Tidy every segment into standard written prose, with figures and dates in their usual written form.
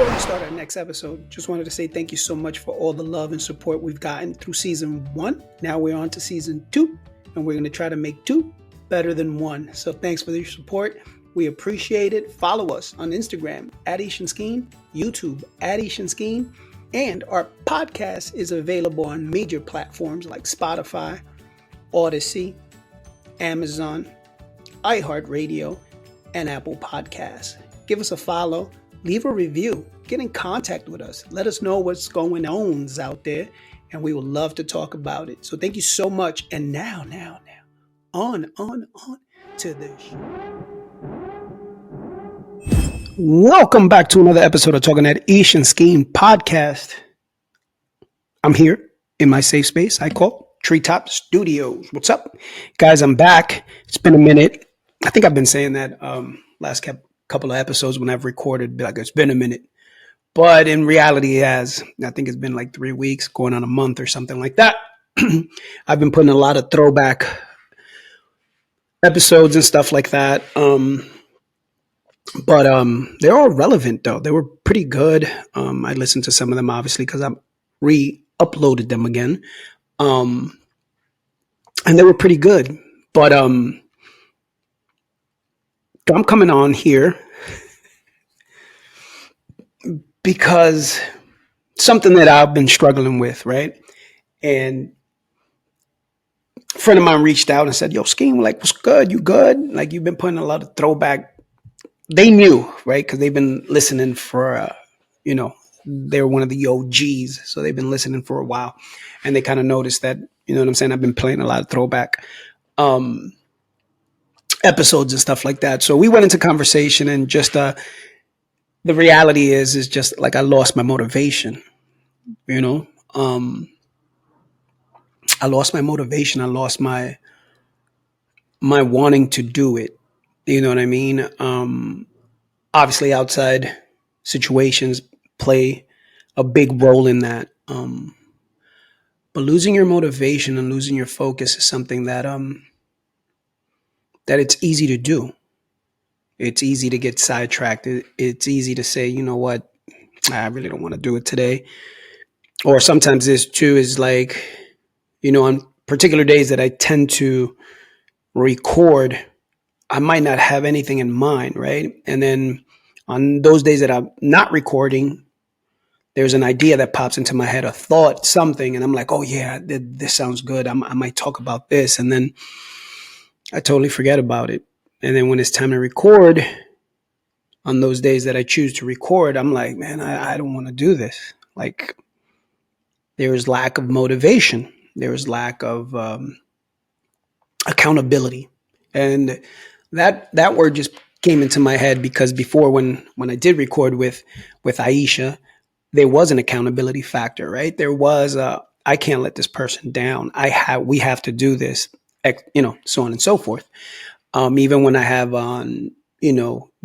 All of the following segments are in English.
Before we start our next episode, just wanted to say thank you so much for all the love and support we've gotten through season 1. Now we're on to season 2, and we're going to try to make 2 better than 1. So thanks for your support. We appreciate it. Follow us on Instagram at Skeen, YouTube at Skeen, and our podcast is available on major platforms like Spotify, Odyssey, Amazon, iHeartRadio, and Apple Podcasts. Give us a follow, leave a review, get in contact with us. Let us know what's going on out there, and we would love to talk about it. So thank you so much. And now, on to the show. Welcome back to another episode of Talking That Skeen podcast. I'm here in my safe space I call Treetop Studios. What's up? Guys, I'm back. It's been a minute. I think I've been saying that last couple of episodes when I've recorded, like it's been a minute. But in reality, it has. I think it's been like 3 weeks, going on a month or something like that. I've been putting a lot of throwback episodes and stuff like that. But they're all relevant, though. They were pretty good. I listened to some of them, obviously, because I re-uploaded them again. And they were pretty good. But I'm coming on here because something that I've been struggling with, right? And a friend of mine reached out and said, yo, Skeen, like, what's good? You good? Like, you've been putting a lot of throwback. They knew, right? Because they've been listening for, they're one of the OGs. So they've been listening for a while. And they kind of noticed that, you know what I'm saying? I've been playing a lot of throwback episodes and stuff like that. So we went into conversation, and just the reality is just like I lost my motivation, you know? I lost my motivation. I lost my wanting to do it. You know what I mean? Obviously, outside situations play a big role in that. But losing your motivation and losing your focus is something that it's easy to do. It's easy to get sidetracked. It's easy to say, you know what, I really don't want to do it today. Or sometimes this too is like, on particular days that I tend to record, I might not have anything in mind, right? And then on those days that I'm not recording, there's an idea that pops into my head, a thought, something, and I'm like, oh yeah, this sounds good. I might talk about this. And then I totally forget about it. And then when it's time to record, on those days that I choose to record, I'm like, man, I don't want to do this. Like, there is lack of motivation. There is lack of accountability. And that word just came into my head because before, when I did record with Aisha, there was an accountability factor, right? There was I can't let this person down. We have to do this, so on and so forth. Even when I have on,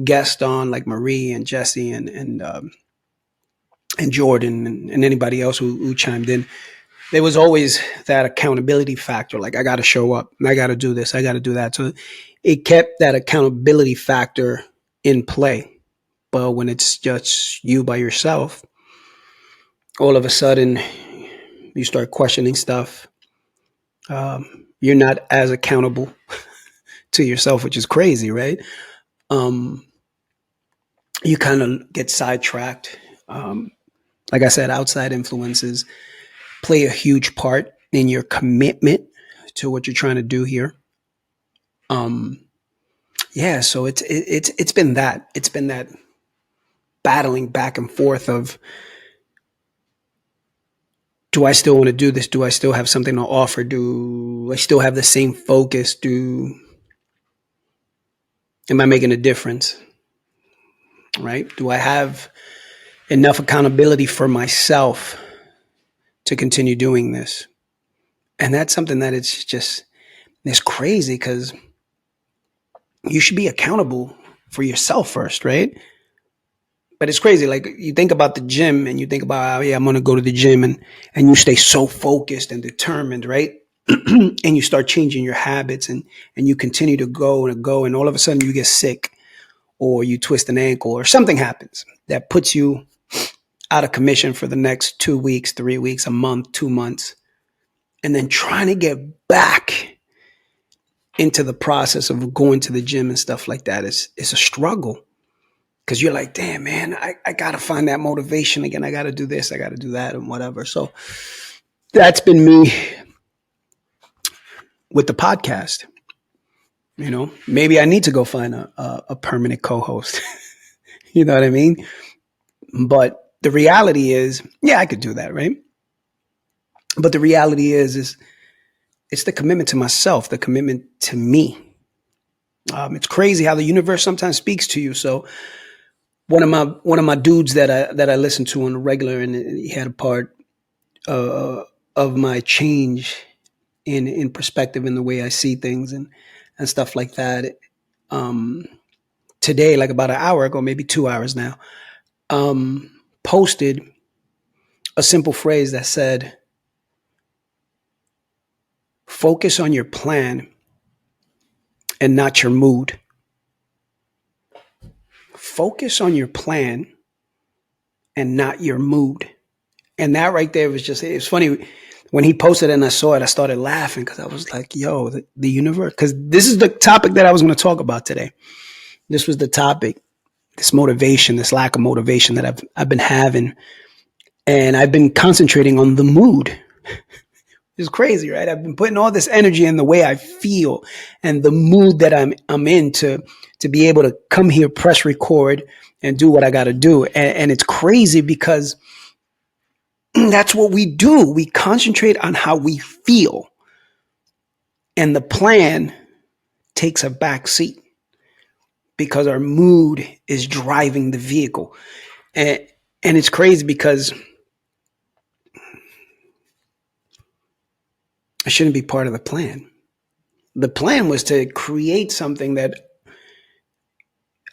guests on like Marie and Jesse and Jordan and anybody else who chimed in, there was always that accountability factor. Like, I got to show up, I got to do this, I got to do that. So it kept that accountability factor in play. But when it's just you by yourself, all of a sudden you start questioning stuff. You're not as accountable to yourself, which is crazy, right? You kind of get sidetracked. Like I said, outside influences play a huge part in your commitment to what you're trying to do here. So it's been that. It's been that battling back and forth of, do I still want to do this? Do I still have something to offer? Do I still have the same focus? Am I making a difference? Right? Do I have enough accountability for myself to continue doing this? And that's something that it's crazy, because you should be accountable for yourself first, right? But it's crazy. Like, you think about the gym and you think about, oh yeah, I'm going to go to the gym, and you stay so focused and determined, right? And you start changing your habits, and you continue to go, and all of a sudden you get sick, or you twist an ankle, or something happens that puts you out of commission for the next 2 weeks, 3 weeks, a month, 2 months, and then trying to get back into the process of going to the gym and stuff like that is a struggle. Because you're like, damn, man, I got to find that motivation again. I got to do this, I got to do that, and whatever. So that's been me with the podcast. Maybe I need to go find a permanent co-host. You know what I mean? But the reality is, yeah, I could do that, right? But the reality is it's the commitment to myself, the commitment to me. It's crazy how the universe sometimes speaks to you. So one of my dudes that I listen to on the regular, and he had a part of my change in perspective in the way I see things and stuff like that. Um, Today, like about an hour ago, maybe 2 hours now, posted a simple phrase that said, "Focus on your plan and not your mood." Focus on your plan and not your mood. And that right there was just, it's funny. When he posted it and I saw it, I started laughing because I was like, yo, the universe, because this is the topic that I was going to talk about today. This was the topic, this motivation, this lack of motivation that I've been having. And I've been concentrating on the mood. It's crazy, right? I've been putting all this energy in the way I feel and the mood that I'm in to be able to come here, press record, and do what I got to do. And it's crazy because that's what we do. We concentrate on how we feel, and the plan takes a back seat because our mood is driving the vehicle. And it's crazy because I shouldn't be part of the plan. The plan was to create something that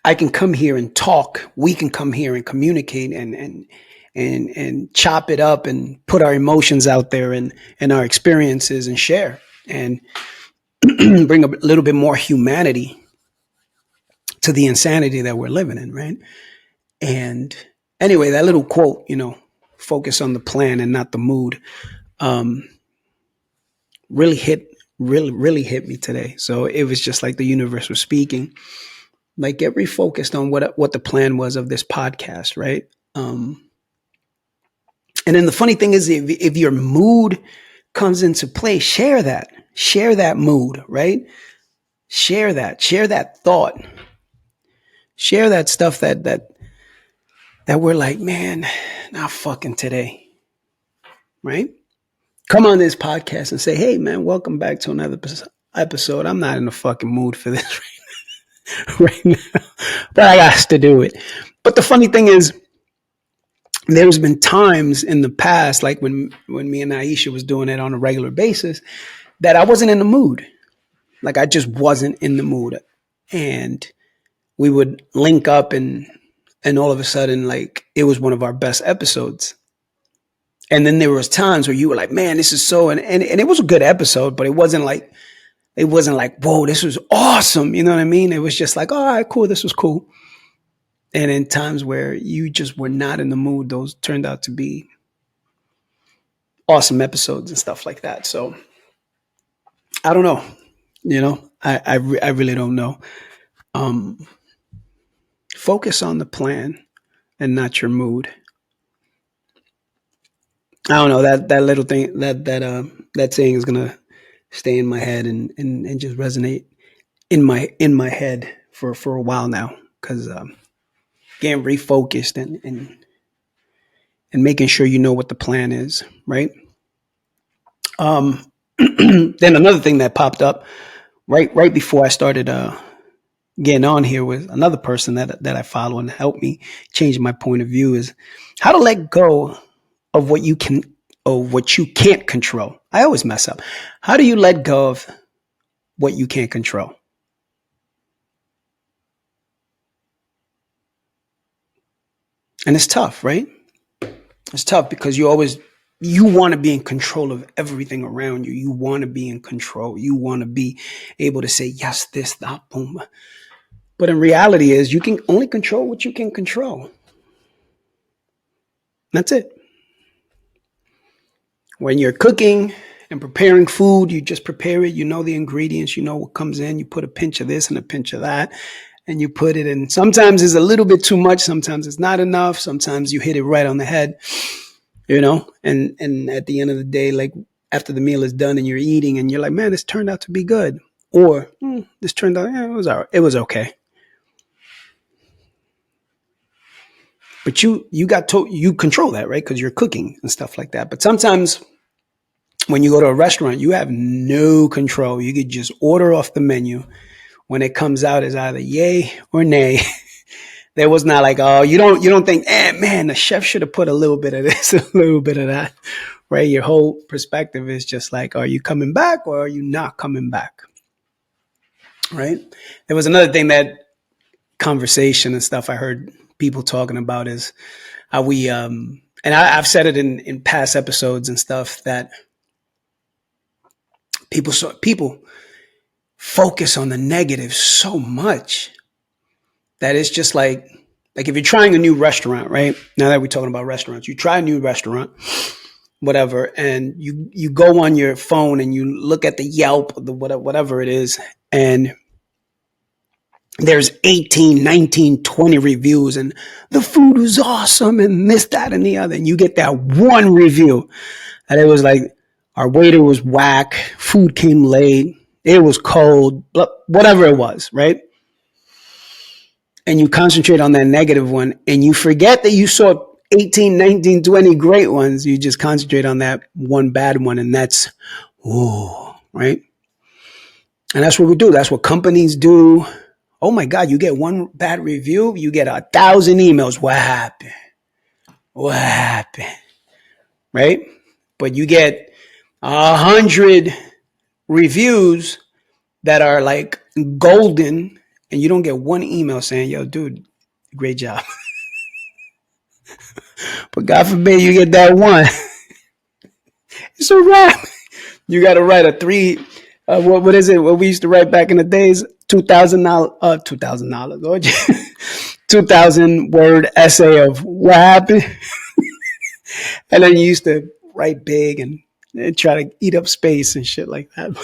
I can come here and talk. We can come here and communicate and chop it up and put our emotions out there and our experiences and share and bring a little bit more humanity to the insanity that we're living in, right? And anyway, that little quote, focus on the plan and not the mood, um, really hit me today. So it was just like the universe was speaking. Like, get refocused on what the plan was of this podcast, right? And then the funny thing is, if your mood comes into play, share that mood, right? Share that thought, share that stuff that we're like, man, not fucking today, right? Come on this podcast and say, hey, man, welcome back to another episode. I'm not in the fucking mood for this right now, but I got to do it. But the funny thing is, there's been times in the past, like when me and Aisha was doing it on a regular basis, that I wasn't in the mood. Like, I just wasn't in the mood. And we would link up and all of a sudden, like, it was one of our best episodes. And then there was times where you were like, man, this is so, and it was a good episode, but it wasn't like, whoa, this was awesome. You know what I mean? It was just like, all right, cool. This was cool. And in times where you just were not in the mood, those turned out to be awesome episodes and stuff like that. So I don't know. I really don't know. Um, Focus on the plan and not your mood. I don't know, that little thing, that saying is gonna stay in my head and just resonate in my head for a while now, because getting refocused and making sure you know what the plan is, right? Um, then another thing that popped up right before I started getting on here with another person that I follow and helped me change my point of view is how to let go of what you can't control. I always mess up. How do you let go of what you can't control? And it's tough, right? It's tough because you want to be in control of everything around you. You want to be in control. You want to be able to say yes, this, that, boom. But in reality is you can only control what you can control. That's it. When you're cooking and preparing food, you just prepare it. You know the ingredients. You know what comes in. You put a pinch of this and a pinch of that, and you put it in. Sometimes it's a little bit too much. Sometimes it's not enough. Sometimes you hit it right on the head, and at the end of the day, like after the meal is done and you're eating and you're like, man, this turned out to be good. Or this turned out, it was all right. It was okay. But you control that, right? Because you're cooking and stuff like that. But sometimes when you go to a restaurant, you have no control. You could just order off the menu. When it comes out, is either yay or nay. There was not like, oh, you don't think, man, the chef should have put a little bit of this, a little bit of that, right? Your whole perspective is just like, are you coming back or are you not coming back, right? There was another thing, that conversation and stuff I heard people talking about is how we, and I've said it in past episodes and stuff, that people focus on the negative so much that it's just like if you're trying a new restaurant, right? Now that we're talking about restaurants, you try a new restaurant, whatever, and you go on your phone and you look at the Yelp, the whatever it is, and there's 18, 19, 20 reviews, and the food was awesome, and this, that, and the other, and you get that one review, and it was like, our waiter was whack, food came late, it was cold, whatever it was, right? And you concentrate on that negative one, and you forget that you saw 18, 19, 20 great ones. You just concentrate on that one bad one, and that's, right? And that's what we do. That's what companies do. Oh my God, you get one bad review, you get 1,000 emails. What happened? What happened? Right? But you get 100 reviews that are like golden, and you don't get one email saying, yo, dude, great job. But God forbid you get that one. It's a wrap. You got to write a what is it? What we used to write back in the days? $2,000, 2,000 word essay of what happened. And then you used to write big and try to eat up space and shit like that.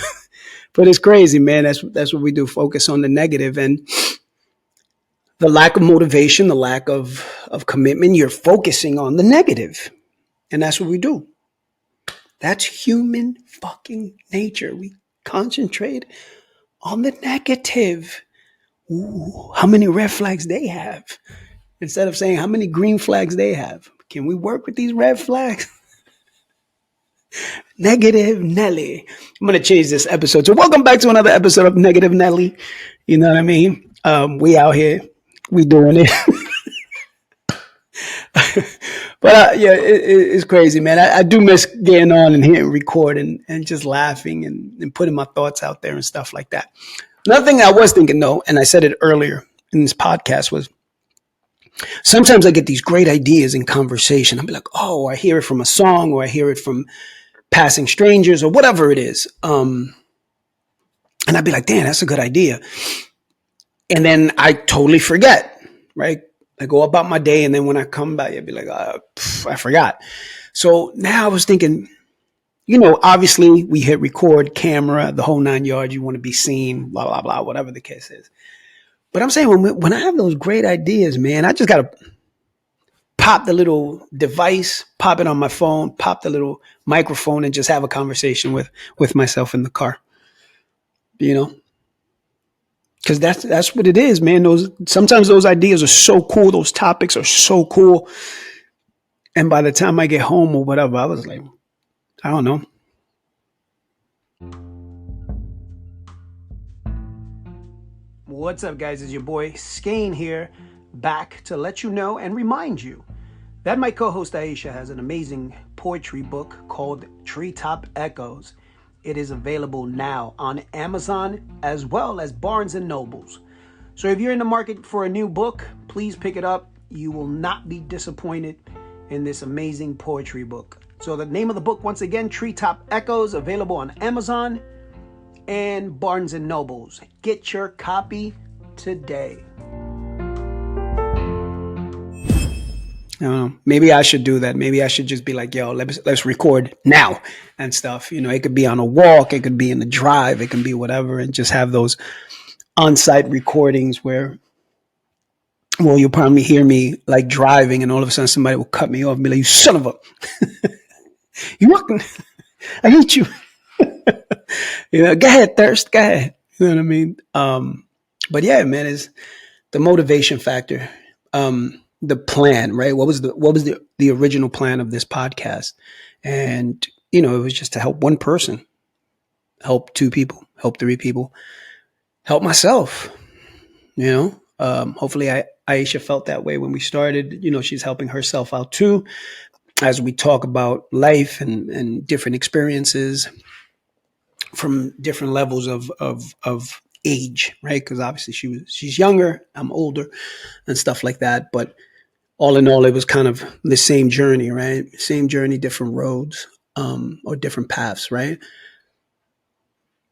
But it's crazy, man. That's what we do. Focus on the negative and the lack of motivation, the lack of commitment. You're focusing on the negative. And that's what we do. That's human fucking nature. We concentrate on the negative. Ooh, how many red flags they have? Instead of saying how many green flags they have. Can we work with these red flags? Negative Nelly. I'm going to change this episode. So welcome back to another episode of Negative Nelly. You know what I mean? We out here. We doing it. But yeah, it's crazy, man. I do miss getting on and hitting record and just laughing and putting my thoughts out there and stuff like that. Another thing I was thinking, though, and I said it earlier in this podcast, was sometimes I get these great ideas in conversation. I'll be like, oh, I hear it from a song, or I hear it from passing strangers, or whatever it is. And I'd be like, damn, that's a good idea. And then I totally forget, right? I go about my day, and then when I come back, I'd be like, I forgot. So now I was thinking, obviously we hit record, camera, the whole 9 yards. You want to be seen, blah, blah, blah, whatever the case is. But I'm saying when I have those great ideas, man, I just got to pop the little device, pop it on my phone, pop the little microphone, and just have a conversation with myself in the car, Because that's what it is, man. Sometimes those ideas are so cool. Those topics are so cool. And by the time I get home or whatever, I was like, I don't know. What's up, guys? It's your boy Skeen here, back to let you know and remind you that my co-host Aisha has an amazing poetry book called Treetop Echoes. It is available now on Amazon as well as Barnes & Nobles. So if you're in the market for a new book, please pick it up. You will not be disappointed in this amazing poetry book. So the name of the book, once again, Treetop Echoes, available on Amazon and Barnes & Nobles. Get your copy today. I don't know. Maybe I should do that. Maybe I should just be like, yo, let's record now and stuff. It could be on a walk, it could be in the drive, it can be whatever, and just have those on-site recordings where, well, you'll probably hear me like driving, and all of a sudden somebody will cut me off and be like, "You son of a, you walking? I hate you." Go ahead, thirst, go ahead. You know what I mean? But yeah, man, is the motivation factor. The plan, right? What was the original plan of this podcast? And it was just to help one person, help two people, help three people, help myself. Hopefully, Aisha felt that way when we started. She's helping herself out too, as we talk about life and different experiences from different levels of age, right? Because obviously she's younger, I'm older, and stuff like that. But all in all, it was kind of the same journey, right? Same journey, different roads, or different paths, right?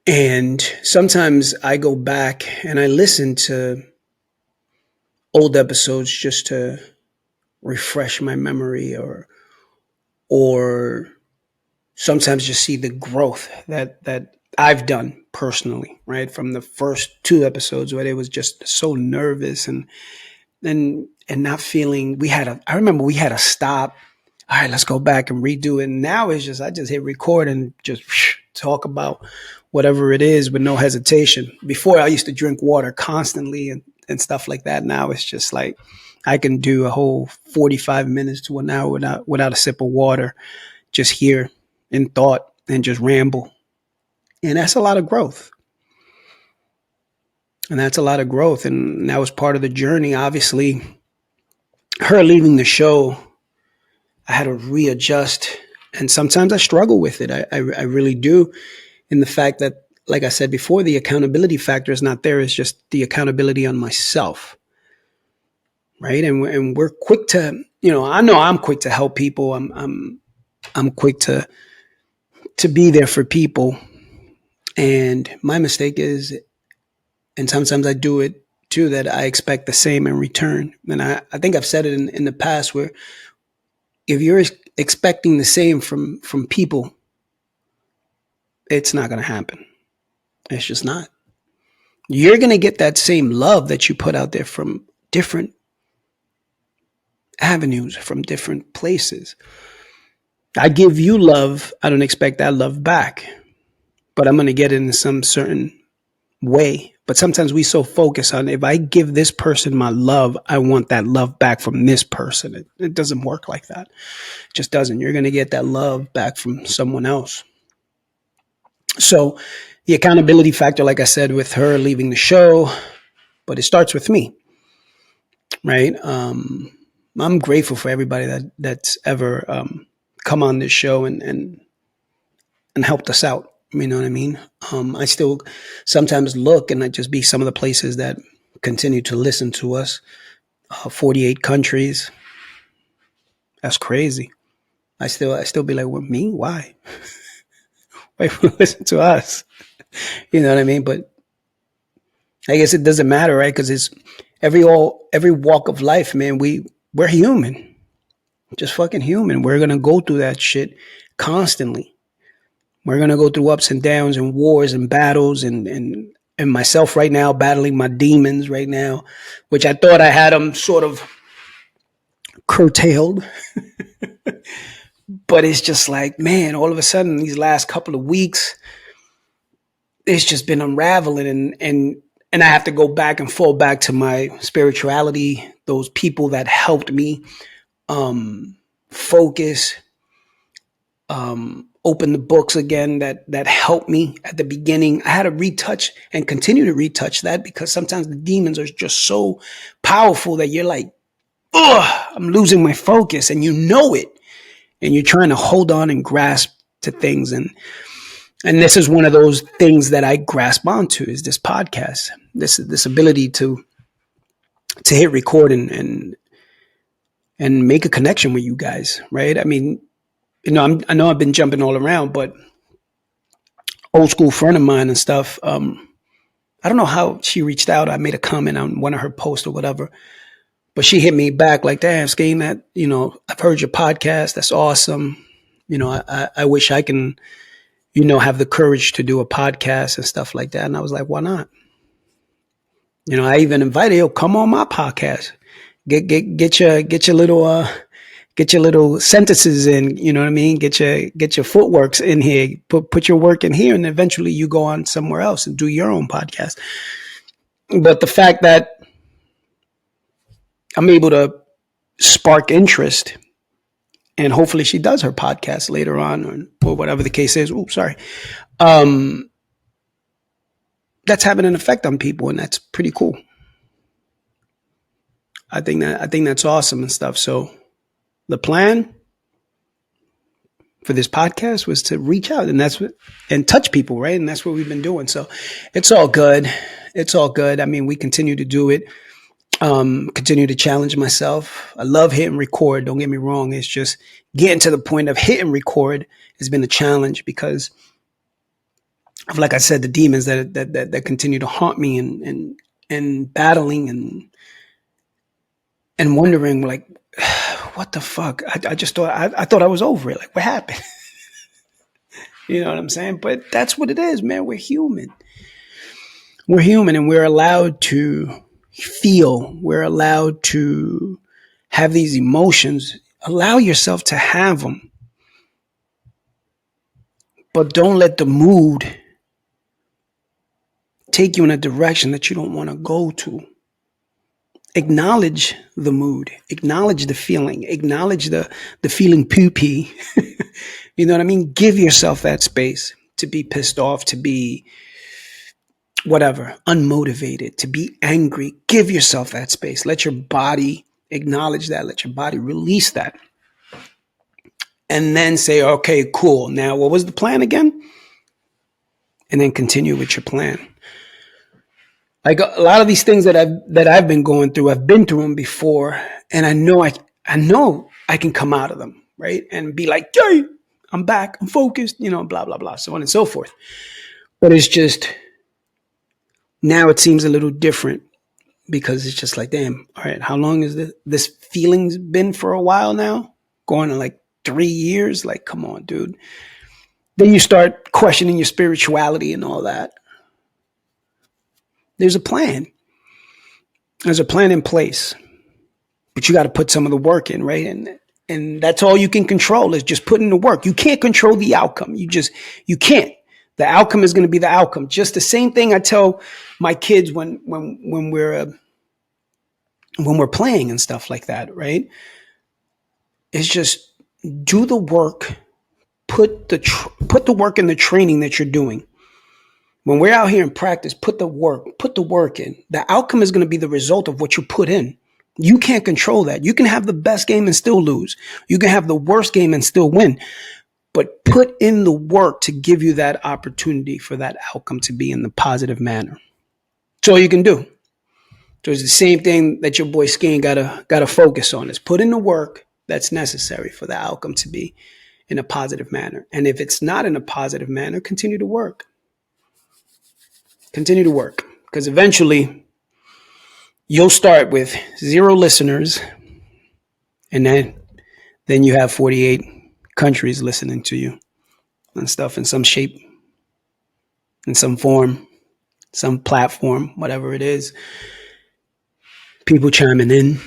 And sometimes I go back and I listen to old episodes just to refresh my memory, or sometimes just see the growth that I've done personally, right? From the first two episodes where it was just so nervous and not feeling. I remember we had to stop. All right, let's go back and redo it. And now it's just, I just hit record and just talk about whatever it is with no hesitation. Before I used to drink water constantly and stuff like that. Now it's just like I can do a whole 45 minutes to an hour without a sip of water, just here in thought and just ramble. And that's a lot of growth. And that's a lot of growth. And that was part of the journey. Obviously, her leaving the show, I had to readjust. And sometimes I struggle with it. I really do. In the fact that, like I said before, the accountability factor is not there. It's just the accountability on myself. Right. And we're quick to, I know I'm quick to help people. I'm quick to be there for people. And my mistake is, and sometimes I do it too, that I expect the same in return. And I think I've said it in the past, where if you're expecting the same from people, it's not going to happen. It's just not. You're going to get that same love that you put out there from different avenues, from different places. I give you love. I don't expect that love back, but I'm going to get it in some certain way. But sometimes we so focus on, if I give this person my love, I want that love back from this person. It doesn't work like that. It just doesn't. You're going to get that love back from someone else. So the accountability factor, like I said, with her leaving the show, but it starts with me, right? I'm grateful for everybody that's ever come on this show and helped us out. You know what I mean? I still sometimes look, and I just be some of the places that continue to listen to us. 48 countries. That's crazy. I still be like, well, me? Why? Why listen to us? You know what I mean? But I guess it doesn't matter, right? Because it's every walk of life, man. We're human, just fucking human. We're gonna go through that shit constantly. We're going to go through ups and downs and wars and battles and myself right now battling my demons right now, which I thought I had them sort of curtailed. But it's just like, man, all of a sudden these last couple of weeks, it's just been unraveling and I have to go back and fall back to my spirituality, those people that helped me focus, open the books again that helped me at the beginning. I had to retouch and continue to retouch that, because sometimes the demons are just so powerful that you're like, oh, I'm losing my focus, and you know it, and you're trying to hold on and grasp to things. And this is one of those things that I grasp onto, is this podcast, this ability to hit record and make a connection with you guys, right? I mean, I know I've been jumping all around, but old school friend of mine and stuff. I don't know how she reached out. I made a comment on one of her posts or whatever, But she hit me back like, damn, Skeen, that, I've heard your podcast. That's awesome. I wish I can, have the courage to do a podcast and stuff like that. And I was like, why not? I even invited, yo, come on my podcast. Get your little sentences in, you know what I mean? Get your footworks in here, put your work in here, and eventually you go on somewhere else and do your own podcast. But the fact that I'm able to spark interest, and hopefully she does her podcast later on, or whatever the case is. Oops, sorry. That's having an effect on people, and that's pretty cool. I think that's awesome and stuff. So the plan for this podcast was to reach out and touch people, right? And that's what we've been doing. So it's all good. It's all good. I mean, we continue to do it. Continue to challenge myself. I love hitting record. Don't get me wrong. It's just getting to the point of hitting record has been a challenge because of, like I said, the demons that continue to haunt me and battling and wondering, like, what the fuck? I just thought I thought I was over it. Like, what happened? You know what I'm saying? But that's what it is, man. We're human. We're human, and we're allowed to feel. We're allowed to have these emotions. Allow yourself to have them, but don't let the mood take you in a direction that you don't want to go to. Acknowledge the mood, acknowledge the feeling, acknowledge the feeling poopy. You know what I mean? Give yourself that space to be pissed off, to be whatever, unmotivated, to be angry. Give yourself that space. Let your body acknowledge that. Let your body release that. And then say, okay, cool. Now, what was the plan again? And then continue with your plan. Like a lot of these things that I've been going through, I've been through them before, and I know I can come out of them, right? And be like, yay, I'm back, I'm focused, blah, blah, blah, so on and so forth. But it's just, now it seems a little different because it's just like, damn, all right, how long has this feeling's been for a while now? Going on like 3 years? Like, come on, dude. Then you start questioning your spirituality and all that. There's a plan. There's a plan in place, but you got to put some of the work in, right? And that's all you can control is just putting the work. You can't control the outcome. You can't. The outcome is going to be the outcome. Just the same thing I tell my kids when we're playing and stuff like that, right? It's just do the work. Put the work in the training that you're doing. When we're out here in practice, put the work in. The outcome is going to be the result of what you put in. You can't control that. You can have the best game and still lose. You can have the worst game and still win. But put in the work to give you that opportunity for that outcome to be in the positive manner. That's all you can do. So it's the same thing that your boy Skeen gotta focus on is put in the work that's necessary for the outcome to be in a positive manner. And if it's not in a positive manner, continue to work. Continue to work, because eventually you'll start with 0 listeners, and then you have 48 countries listening to you and stuff in some shape, in some form, some platform, whatever it is. People chiming in,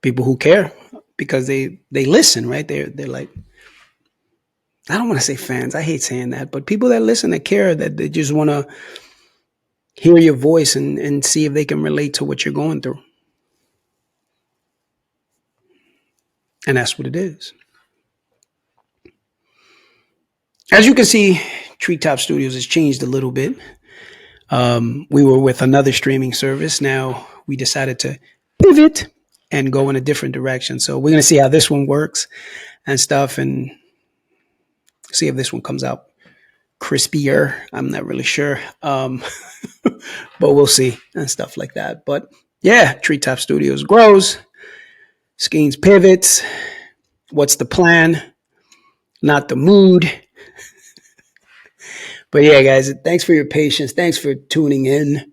people who care because they listen, right? They're like, I don't want to say fans. I hate saying that, but people that listen, that care, that they just want to hear your voice and see if they can relate to what you're going through. And that's what it is. As you can see, Treetop Studios has changed a little bit. We were with another streaming service. Now we decided to pivot and go in a different direction. So we're going to see how this one works and stuff, and see if this one comes out crispier. I'm not really sure. But we'll see and stuff like that. But yeah, Treetop Studios grows. Skeen's pivots. What's the plan? Not the mood. But yeah, guys, thanks for your patience. Thanks for tuning in.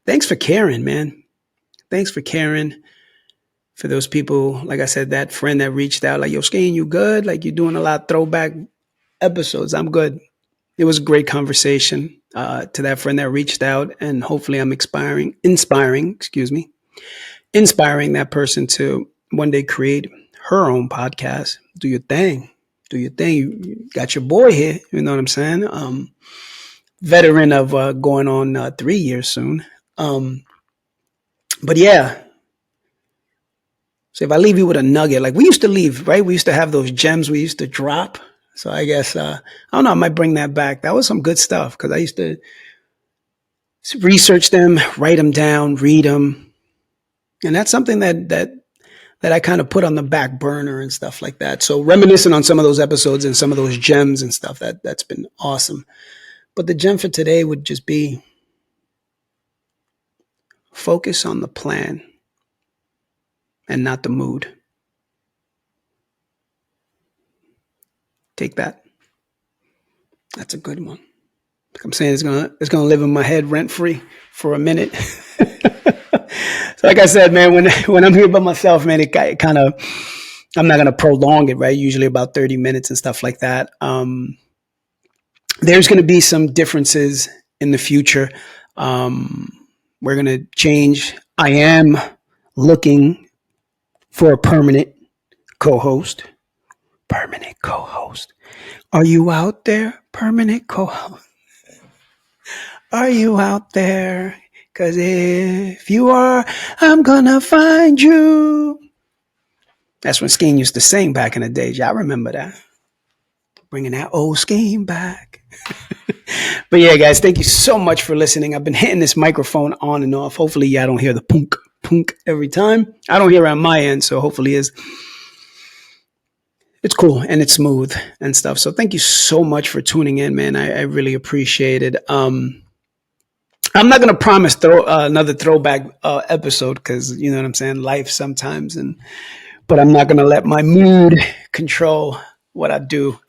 thanks for caring, man. Thanks for caring for those people. Like I said, that friend that reached out, like, yo, Skeen, you good? Like, you're doing a lot of throwback episodes. I'm good. It was a great conversation to that friend that reached out, and hopefully I'm inspiring that person to one day create her own podcast. Do your thing. Do your thing. You got your boy here. You know what I'm saying? Veteran of going on 3 years soon. But yeah, so if I leave you with a nugget, like we used to leave, right? We used to have those gems we used to drop. So I guess I don't know. I might bring that back. That was some good stuff because I used to research them, write them down, read them, and that's something that I kind of put on the back burner and stuff like that. So reminiscing on some of those episodes and some of those gems and stuff that's been awesome. But the gem for today would just be focus on the plan and not the mood. Take that. That's a good one. Like I'm saying, it's gonna live in my head rent free for a minute. So like I said, man, when I'm here by myself, man, it kind of I'm not gonna prolong it, right? Usually about 30 minutes and stuff like that. There's gonna be some differences in the future. We're gonna change. I am looking for a permanent co-host. Permanent co-host. Are you out there, permanent co-host? Are you out there? Cause if you are, I'm gonna find you. That's when Skeen used to sing back in the day. Y'all remember that? Bringing that old Skeen back. But yeah, guys, thank you so much for listening. I've been hitting this microphone on and off. Hopefully, y'all don't hear the punk, punk every time. I don't hear it on my end, so hopefully it's cool and it's smooth and stuff. So thank you so much for tuning in, man. I really appreciate it. I'm not gonna promise another throwback episode because you know what I'm saying. Life sometimes, but I'm not gonna let my mood control what I do.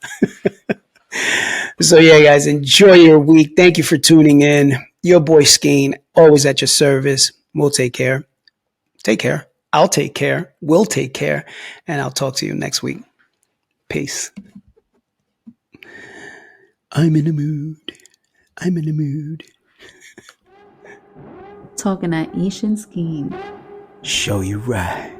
So yeah, guys, enjoy your week. Thank you for tuning in. Your boy Skeen, always at your service. We'll take care. Take care. I'll take care. We'll take care, and I'll talk to you next week. Peace. I'm in the mood. I'm in the mood. Talking at Ish and Skeen. Show you right.